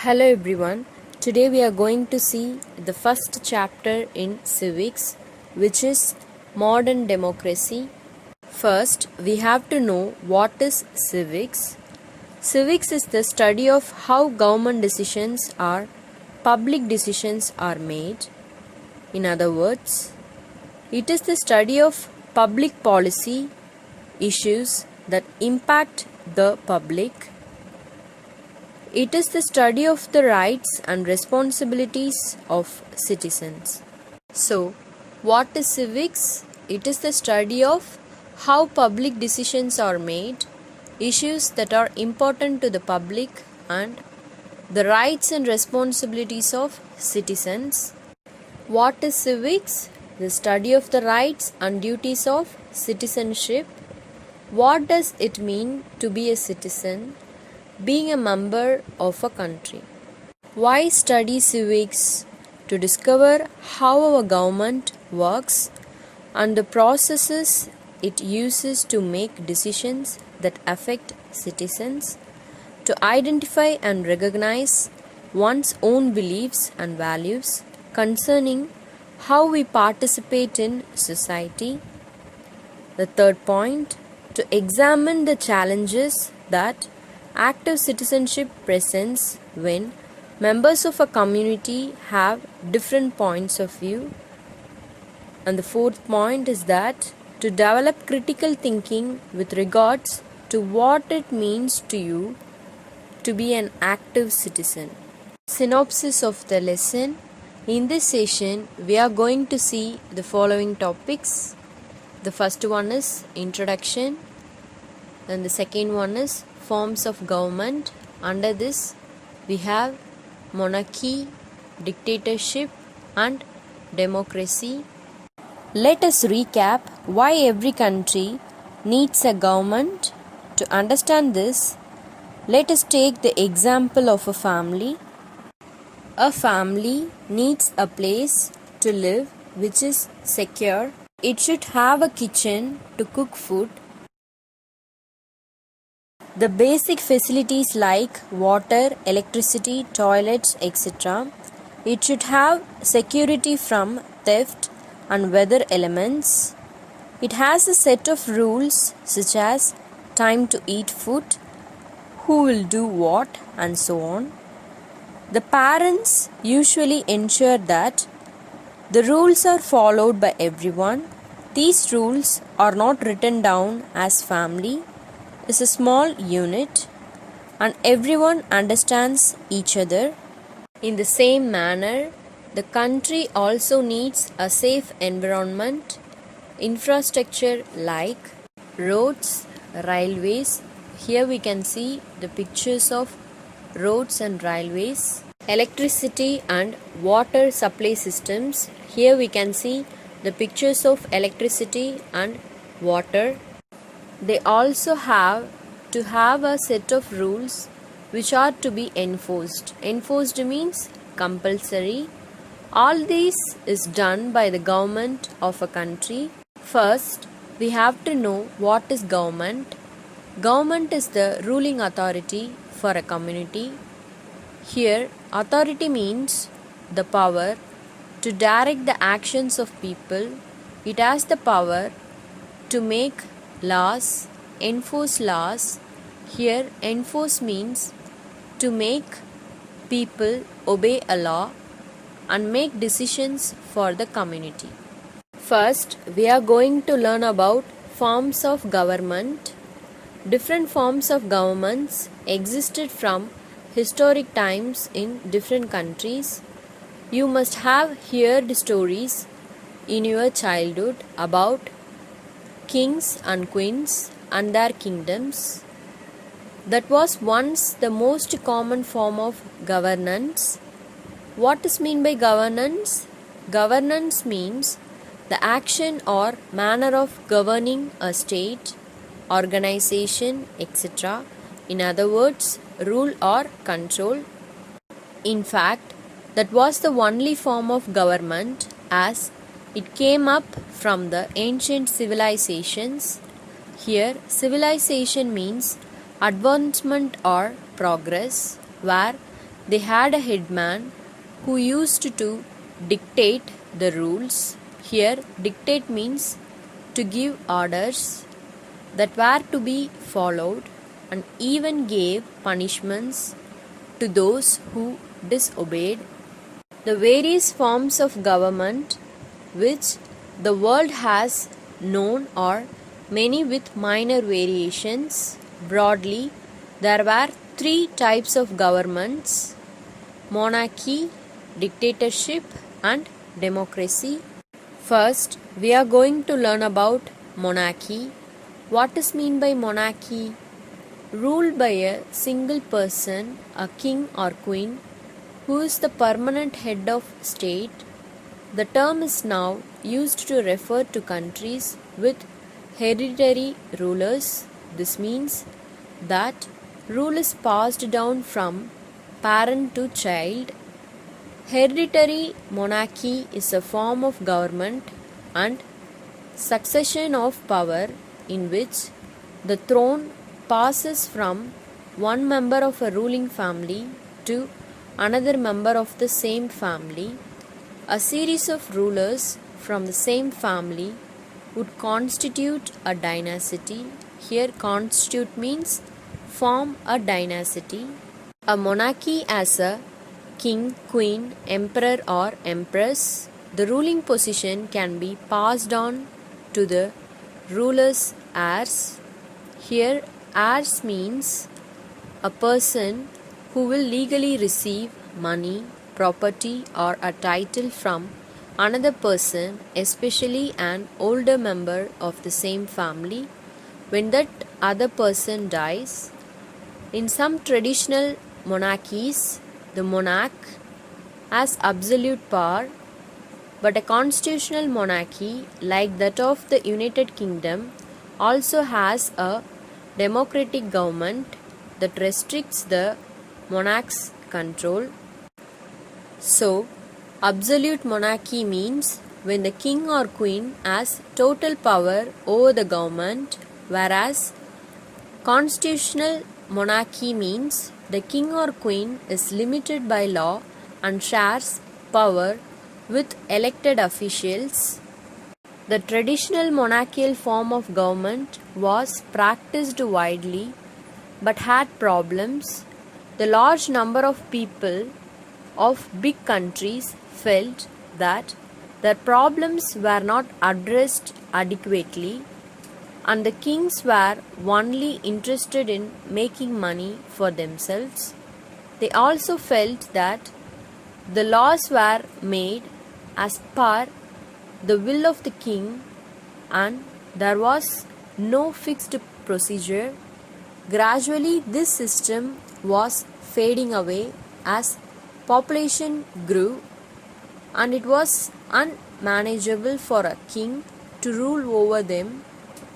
Hello everyone. Today we are going to see the first chapter in Civics, which is Modern Democracy. First, we have to know what is civics. Civics is the study of how government decisions or public decisions are made. In other words, it is the study of public policy issues that impact the public. It is the study of the rights and responsibilities of citizens. So, what is civics? It is the study of how public decisions are made, issues that are important to the public, and the rights and responsibilities of citizens. What is civics? The study of the rights and duties of citizenship. What does it mean to be a citizen? Being a member of a country. Why study civics? To discover how our government works and the processes it uses to make decisions that affect citizens, to identify and recognize one's own beliefs and values concerning how we participate in society. The third point, to examine the challenges that active citizenship presents when members of a community have different points of view. And the fourth point is that to develop critical thinking with regards to what it means to you to be an active citizen. Synopsis of the lesson. In this session, we are going to see the following topics. The first one is introduction. Then the second one is forms of government. Under this, we have monarchy, dictatorship, and democracy. Let us recap why every country needs a government. To understand this, let us take the example of a family. A family needs a place to live which is secure. It should have a kitchen to cook food. The basic facilities like water, electricity, toilets, etc. It should have security from theft and weather elements. It has a set of rules such as time to eat food, who will do what, and so on. The parents usually ensure that the rules are followed by everyone. These rules are not written down as family is a small unit and everyone understands each other. In the same manner, the country also needs a safe environment, infrastructure like roads, railways. Here we can see the pictures of roads and railways, electricity and water supply systems. Here we can see the pictures of electricity and water. They also have to have a set of rules which are to be enforced. Enforced means compulsory. All this is done by the government of a country. First, we have to know what is government. Government is the ruling authority for a community. Here, authority means the power to direct the actions of people. It has the power to make laws, enforce laws. Here, enforce means to make people obey a law and make decisions for the community. First, we are going to learn about forms of government. Different forms of governments existed from historic times in different countries. You must have heard stories in your childhood about kings and queens and their kingdoms. That was once the most common form of governance. What is meant by governance? Governance means the action or manner of governing a state, organization, etc. In other words, rule or control. In fact, that was the only form of government as it came up from the ancient civilizations. Here, civilization means advancement or progress, where They had a headman who used to dictate the rules. Here, dictate means to give orders that were to be followed, and even gave punishments to those who disobeyed. The various forms of government which the world has known are many with minor variations. Broadly, there were three types of governments: monarchy, dictatorship, and democracy. First, we are going to learn about monarchy. What is meant by monarchy? Ruled by a single person, a king or queen, who is the permanent head of state. The term is now used to refer to countries with hereditary rulers. This means that rule is passed down from parent to child. Hereditary monarchy is a form of government and succession of power in which the throne passes from one member of a ruling family to another member of the same family. A series of rulers from the same family would constitute a dynasty. Here, constitute means form a dynasty. A monarchy as a king, queen, emperor, or empress. The ruling position can be passed on to the ruler's heirs. Here, heirs means a person who will legally receive money, property, or a title from another person, especially an older member of the same family, when that other person dies. In some traditional monarchies, the monarch has absolute power, but a constitutional monarchy like that of the United Kingdom also has a democratic government that restricts the monarch's control. So, absolute monarchy means when the king or queen has total power over the government, whereas constitutional monarchy means the king or queen is limited by law and shares power with elected officials. The traditional monarchical form of government was practiced widely but had problems. The large number of people of big countries felt that their problems were not addressed adequately, and the kings were only interested in making money for themselves. They also felt that the laws were made as per the will of the king and there was no fixed procedure. Gradually, this system was fading away as population grew and it was unmanageable for a king to rule over them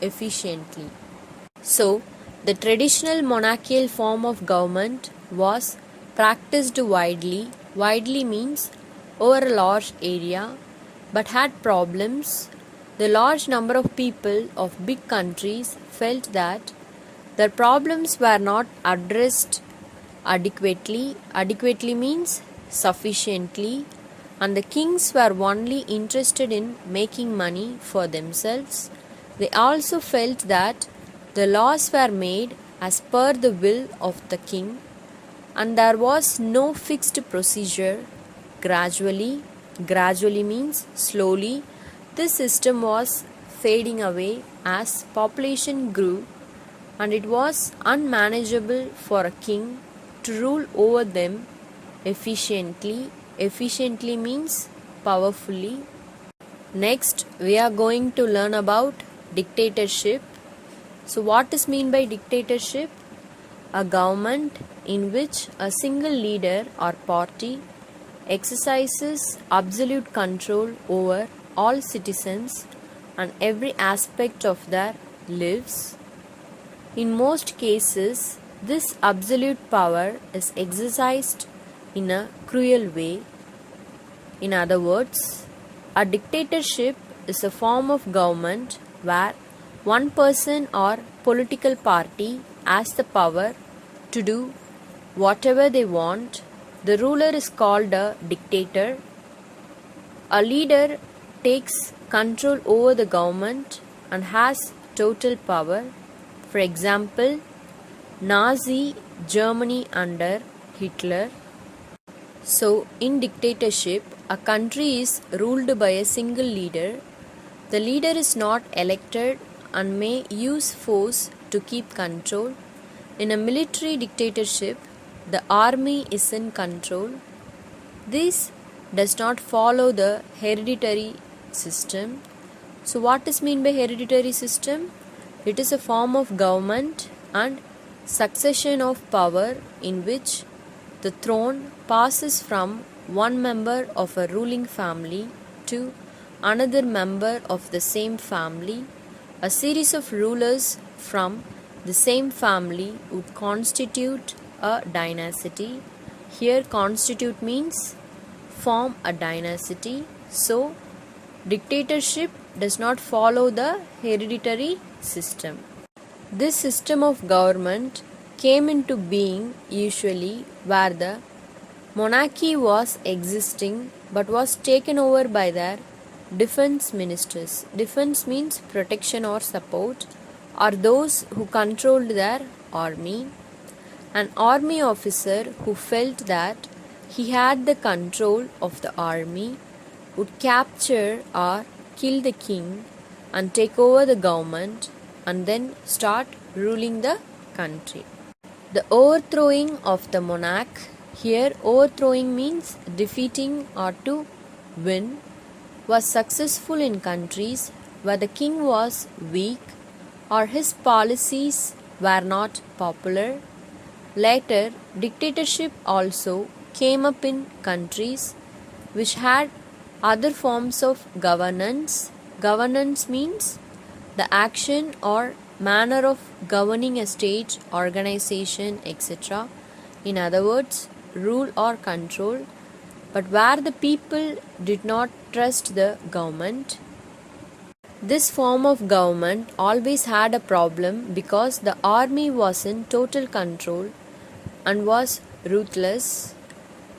efficiently. So, the traditional monarchical form of government was practiced widely. Widely means over a large area, but had problems. The large number of people of big countries felt that their problems were not addressed adequately. Adequately means sufficiently, and the kings were only interested in making money for themselves. They also felt that the laws were made as per the will of the king and there was no fixed procedure. Gradually means slowly, this system was fading away as population grew and it was unmanageable for a king to rule over them efficiently. Efficiently means powerfully. Next, we are going to learn about dictatorship. So, what is meant by dictatorship? A government in which a single leader or party exercises absolute control over all citizens and every aspect of their lives. In most cases, this absolute power is exercised in a cruel way. In other words, a dictatorship is a form of government where one person or political party has the power to do whatever they want. The ruler is called a dictator. A leader takes control over the government and has total power. For example, Nazi Germany under Hitler. So, in dictatorship, a country is ruled by a single leader. The leader is not elected and may use force to keep control. In a military dictatorship, the army is in control. This does not follow the hereditary system. So, what is meant by hereditary system? It is a form of government and succession of power in which the throne passes from one member of a ruling family to another member of the same family. A series of rulers from the same family would constitute a dynasty. Here, constitute means form a dynasty. So, dictatorship does not follow the hereditary system. This system of government came into being usually where the monarchy was existing but was taken over by their defense ministers. Defense means protection or support, or those who controlled their army. An army officer who felt that he had the control of the army would capture or kill the king and take over the government and then start ruling the country. The overthrowing of the monarch. Here, overthrowing means defeating or to win, was successful in countries where the king was weak or his policies were not popular. Later, dictatorship also came up in countries which had other forms of governance. Governance means the action or manner of governing a state, organization, etc. In other words, rule or control, but where the people did not trust the government. This form of government always had a problem because the army was in total control and was ruthless.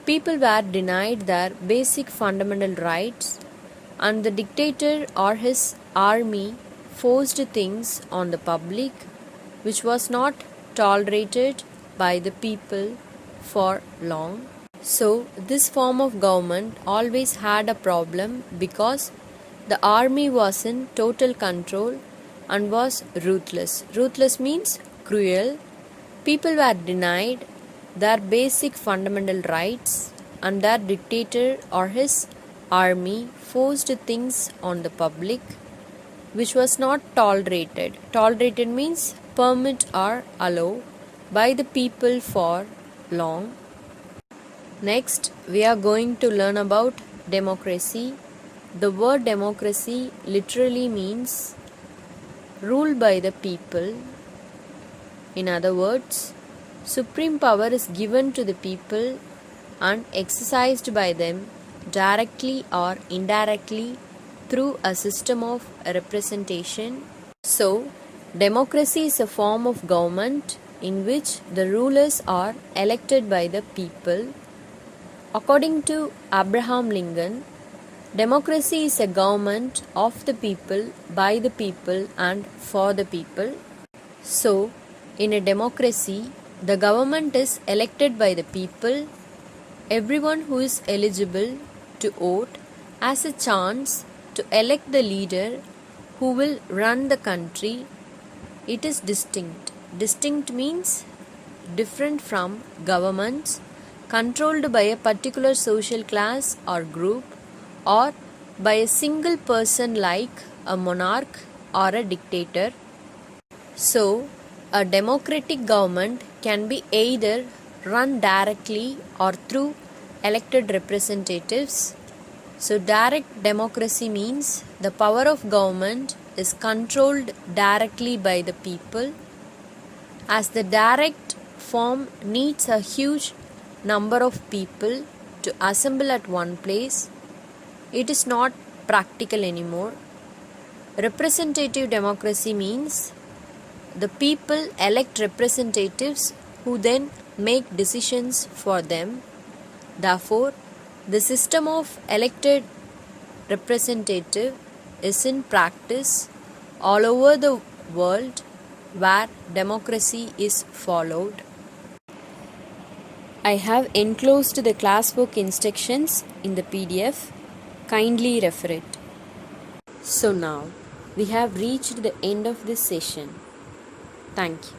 People were denied their basic fundamental rights, and the dictator or his army forced things on the public which was not tolerated by the people for long. So, this form of government always had a problem because the army was in total control and was ruthless. Ruthless means cruel. People were denied their basic fundamental rights, and their dictator or his army forced things on the public which was not tolerated. Tolerated means permit or allow by the people for long. Next, we are going to learn about democracy. The word democracy literally means rule by the people. In other words, supreme power is given to the people and exercised by them directly or indirectly through a system of representation. So, democracy is a form of government in which the rulers are elected by the people. According to Abraham Lincoln, democracy is a government of the people, by the people, and for the people. So, in a democracy, the government is elected by the people. Everyone who is eligible to vote has a chance to elect the leader who will run the country. It is distinct. Distinct means different from governments controlled by a particular social class or group, or by a single person like a monarch or a dictator. So, a democratic government can be either run directly or through elected representatives. So, direct democracy means the power of government is controlled directly by the people. As the direct form needs a huge number of people to assemble at one place, it is not practical anymore. Representative democracy means the people elect representatives who then make decisions for them. Therefore, the system of elected representative is in practice all over the world where democracy is followed. I have enclosed the classwork instructions in the PDF. Kindly refer it. So now we have reached the end of this session. Thank you.